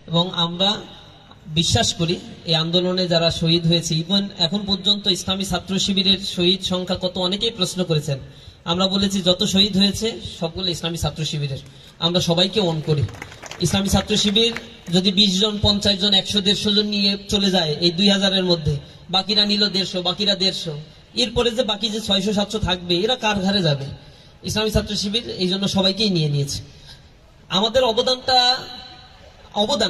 এবং আমরা বিশ্বাস করি এই আন্দোলনে যারা শহীদ হয়েছে, ইভেন এখন পর্যন্ত ইসলামী ছাত্র শিবিরের শহীদ সংখ্যা কত অনেকেই প্রশ্ন করেছেন। আমরা বলেছি যত শহীদ হয়েছে সবগুলো ইসলামী ছাত্র শিবিরের। আমরা সবাইকে অন করি। ইসলামী ছাত্র শিবির যদি 20 জন 50 জন 100-150 জন নিয়ে চলে যায় এই 2000-এর মধ্যে, বাকিরা নিল 150, বাকিরা 150, এরপরে যে বাকি যে 600-700 থাকবে এরা কার ঘরে যাবে? ইসলামী ছাত্র শিবির এই জন্য সবাইকেই নিয়ে নিয়েছে। আমাদের অবদান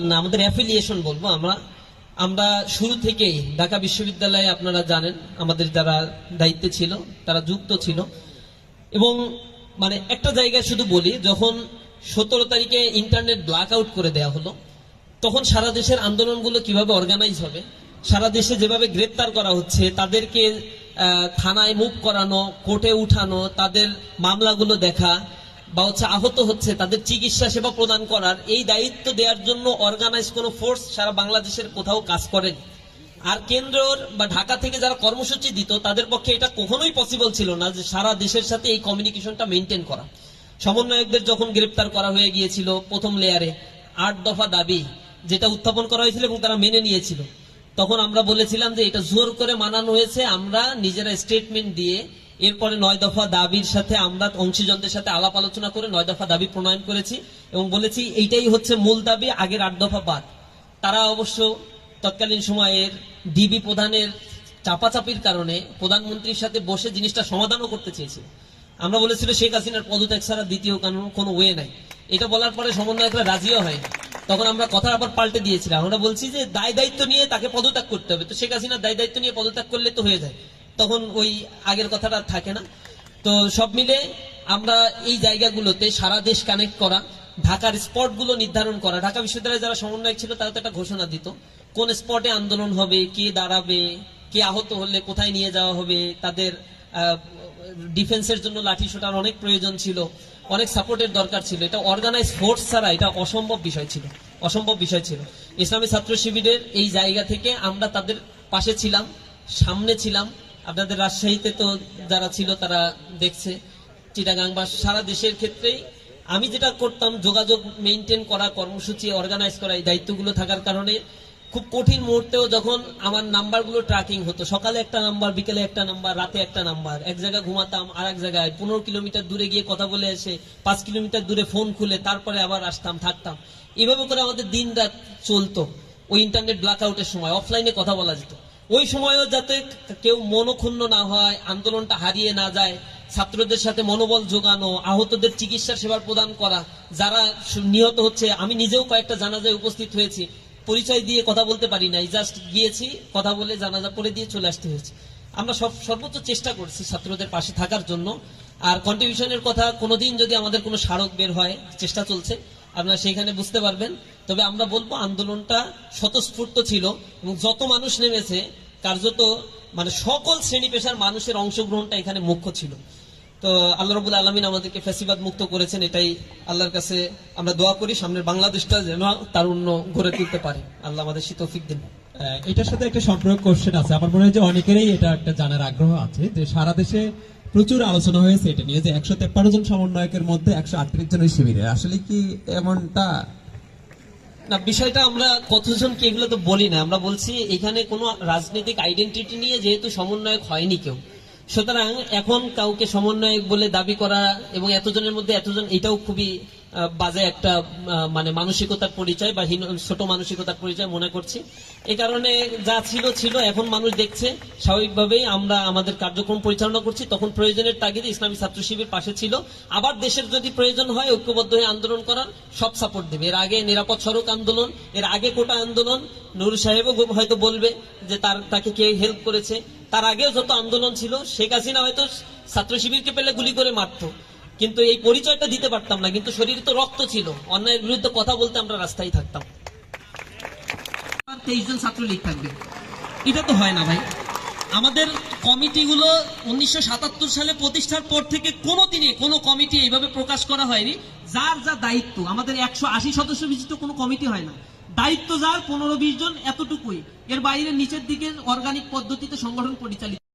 না, আমাদের অ্যাফিলিয়েশন বলবো। আমরা শুরু থেকেই ঢাকা বিশ্ববিদ্যালয়ে, আপনারা জানেন আমাদের যারা দায়িত্বে ছিল তারা যুক্ত ছিল। এবং মানে একটা জায়গায় শুধু বলি, যখন 17 তারিখে ইন্টারনেট ব্ল্যাক আউট করে দেওয়া হলো, তখন সারা দেশের আন্দোলনগুলো কিভাবে অর্গানাইজ হবে, সারা দেশে যেভাবে গ্রেপ্তার করা হচ্ছে, তাদেরকে থানায় মুভ করানো, কোর্টে উঠানো, তাদের মামলাগুলো দেখা, বা আহত হচ্ছে তাদের চিকিৎসা সেবা প্রদান করার এই দায়িত্ব দেওয়ার জন্য অর্গানাইজ কোনো ফোর্স সারা বাংলাদেশের কোথাও কাজ করেন। আর কেন্দ্রের বা ঢাকা থেকে যারা কর্মসূচি দিত তাদের পক্ষে এটা কখনোই পসিবল ছিল না যে সারা দেশের সাথে এই কমিউনিকেশনটা মেনটেন করা। সমন্বয়কদের যখন গ্রেপ্তার করা হয়ে গিয়েছিল প্রথম লেয়ারে, 8 দফা দাবি যেটা উত্থাপন করা হয়েছিল এবং তারা মেনে নিয়েছিল, তখন আমরা বলেছিলাম যে এটা জোর করে মানানো হয়েছে। আমরা নিজেরা স্টেটমেন্ট দিয়ে এরপরে 9 দফা দাবির সাথে আমরা অংশীজনদের সাথে আলাপ আলোচনা করে 9 দফা দাবি প্রণয়ন করেছি এবং বলেছি এইটাই হচ্ছে মূল দাবি, আগের 8 দফা বাদ। তারা অবশ্য তৎকালীন সময়ের ডিবি প্রধানের চাপাচাপির কারণে প্রধানমন্ত্রীর সাথে বসে জিনিসটা সমাধানও করতে চেয়েছিল। আমরা বলেছিল শেখ হাসিনার পদত্যাগ ছাড়া দ্বিতীয় কোনো ওয়ে নাই। এটা বলার পরে সমন্বয়করা রাজিও হয়। তখন আমরা কথা আবার পাল্টে দিয়েছিলাম, আমরা বলছি যে দায় দায়িত্ব নিয়ে তাকে পদত্যাগ করতে হবে, তো শেখ হাসিনার দায় দায়িত্ব নিয়ে পদত্যাগ করলে তো হয়ে যায়, তখন ওই আগের কথাটা থাকে না। তো সব মিলে আমরা এই জায়গাগুলোতে সারা দেশ কানেক্ট করা, ঢাকার স্পটগুলো নির্ধারণ করা। ঢাকা বিশ্ববিদ্যালয়ে যারা সমন্বয়ক ছিল তারা তো একটা ঘোষণা দিত কোন স্পটে আন্দোলন হবে, কে দাঁড়াবে, কে আহত হলে কোথায় নিয়ে যাওয়া হবে, তাদের ডিফেন্সের জন্য লাঠি সোটার অনেক প্রয়োজন ছিল, অনেক সাপোর্টের দরকার ছিল। এটা অর্গানাইজ ফোর্স ছাড়া এটা অসম্ভব বিষয় ছিল। ইসলামী ছাত্র শিবিরের এই জায়গা থেকে আমরা তাদের পাশে ছিলাম, সামনে ছিলাম। আপনাদের রাজশাহীতে তো যারা ছিল তারা দেখছে, চিটাগাং বা সারা দেশের ক্ষেত্রেই আমি যেটা করতাম, যোগাযোগ মেনটেন করা, কর্মসূচি অর্গানাইজ করা, এই দায়িত্বগুলো থাকার কারণে খুব কঠিন মুহূর্তেও যখন আমার নাম্বারগুলো ট্র্যাকিং হতো, সকালে একটা নাম্বার, বিকেলে একটা নাম্বার, রাতে একটা নাম্বার, এক জায়গায় ঘুমাতাম আর এক জায়গায় 15 কিলোমিটার দূরে গিয়ে কথা বলে এসে 5 কিলোমিটার দূরে ফোন খুলে তারপরে আবার আসতাম, থাকতাম। এভাবে করে আমাদের দিন রাত চলতো। ওই ইন্টারনেট ব্ল্যাক আউটের সময় অফলাইনে কথা বলা যেত। ওই সময়ও যাতে কেউ মনক্ষুণ্ণ না হয়, আন্দোলনটা হারিয়ে না যায়, ছাত্রদের সাথে মনোবল যোগানো, আহতদের চিকিৎসা সেবা প্রদান করা, যারা নিহত হচ্ছে। আমি নিজেও কয়েকটা জানাজায় উপস্থিত হয়েছি, পরিচয় দিয়ে কথা বলতে পারি নাই, জাস্ট গিয়েছি, কথা বলে জানাজা পড়ে দিয়ে চলে আসতে হয়েছে। আমরা সর্বোচ্চ চেষ্টা করছি ছাত্রদের পাশে থাকার জন্য। আর কন্ট্রিবিউশনের কথা কোনোদিন যদি আমাদের কোনো স্মারক বের হয়, চেষ্টা চলছে, আপনারা সেইখানে বুঝতে পারবেন। তবে আমরা বলবো আন্দোলনটা স্বতঃস্ফূর্ত ছিল এবং যত মানুষ নেমেছে কার্যত মানে সকল শ্রেণী পেশার মানুষের অংশগ্রহণটা এখানে মুখ্য ছিল। তো আল্লাহ রাব্বুল আলামিন আমাদেরকে ফ্যাসিবাদ মুক্ত করেছেন, এটাই আল্লাহর কাছে আমরা দোয়া করি, সামনের বাংলাদেশটা যেন তারুণ্য গড়ে তুলতে পারে। আল্লাহ আমাদের তৌফিক দিন। এটার সাথে একটা সম্পর্ক কোশ্চেন আছে, আমার মনে হয় যে অনেকেরই এটা একটা জানার আগ্রহ আছে যে সারা দেশে প্রচুর আলোচনা হয়েছে এটা নিয়ে যে 153 জন সমন্বয়কের মধ্যে 138 জন শিবিরে, আসলে কি এমনটা না? বিষয়টা আমরা কতজনকে এগুলো তো বলি না, আমরা বলছি এখানে কোনো রাজনৈতিক আইডেন্টিটি নিয়ে যেহেতু সমন্বয়ক হয়নি কেউ, সুতরাং এখন কাউকে সমন্বয়ক বলে দাবি করা এবং এতজনের মধ্যে এতজন, এটাও খুবই বাজে একটা মানে মানসিকতার পরিচয় বা ছোট মানসিকতার পরিচয় মনে করছি। এই কারণে যা ছিল এখন মানুষ দেখছে, স্বাভাবিকভাবেই আমরা আমাদের কার্যক্রম পরিচালনা করছি। তখন প্রয়োজনের তাগিদে ইসলামী ছাত্র শিবির পাশে ছিল। আবার দেশের যদি প্রয়োজন হয় ঐক্যবদ্ধ হয়ে আন্দোলন করার সব সাপোর্ট দেবে। এর আগে নিরাপদ সড়ক আন্দোলন, এর আগে কোটা আন্দোলন, নুর সাহেবও হয়তো বলবে যে তাকে কে হেল্প করেছে। তার আগেও যত আন্দোলন ছিল, শেখ হাসিনা হয়তো ছাত্র শিবিরকে পেলে গুলি করে মারতো, কিন্তু এই পরিচয়টা দিতে পারতাম না, কিন্তু শরীরে তো রক্ত ছিল, অন্যায়ের বিরুদ্ধে কথা বলতে আমরা রাস্তায় থাকতাম। 23 জন ছাত্রলীগ থাকবে, এটা তো হয় না ভাই। আমাদের কমিটিগুলো 1977 সালে প্রতিষ্ঠার পর থেকে কোনোদিনই কোনো কমিটি এইভাবে প্রকাশ করা হয়নি। যার যা দায়িত্ব, আমাদের 180 সদস্য বিশিষ্ট কোনো কমিটি হয় না, দায়িত্ব যার 15-20 জন, এতটুকুই। এর বাইরে নিচের দিকে অর্গানিক পদ্ধতিতে সংগঠন পরিচালিত।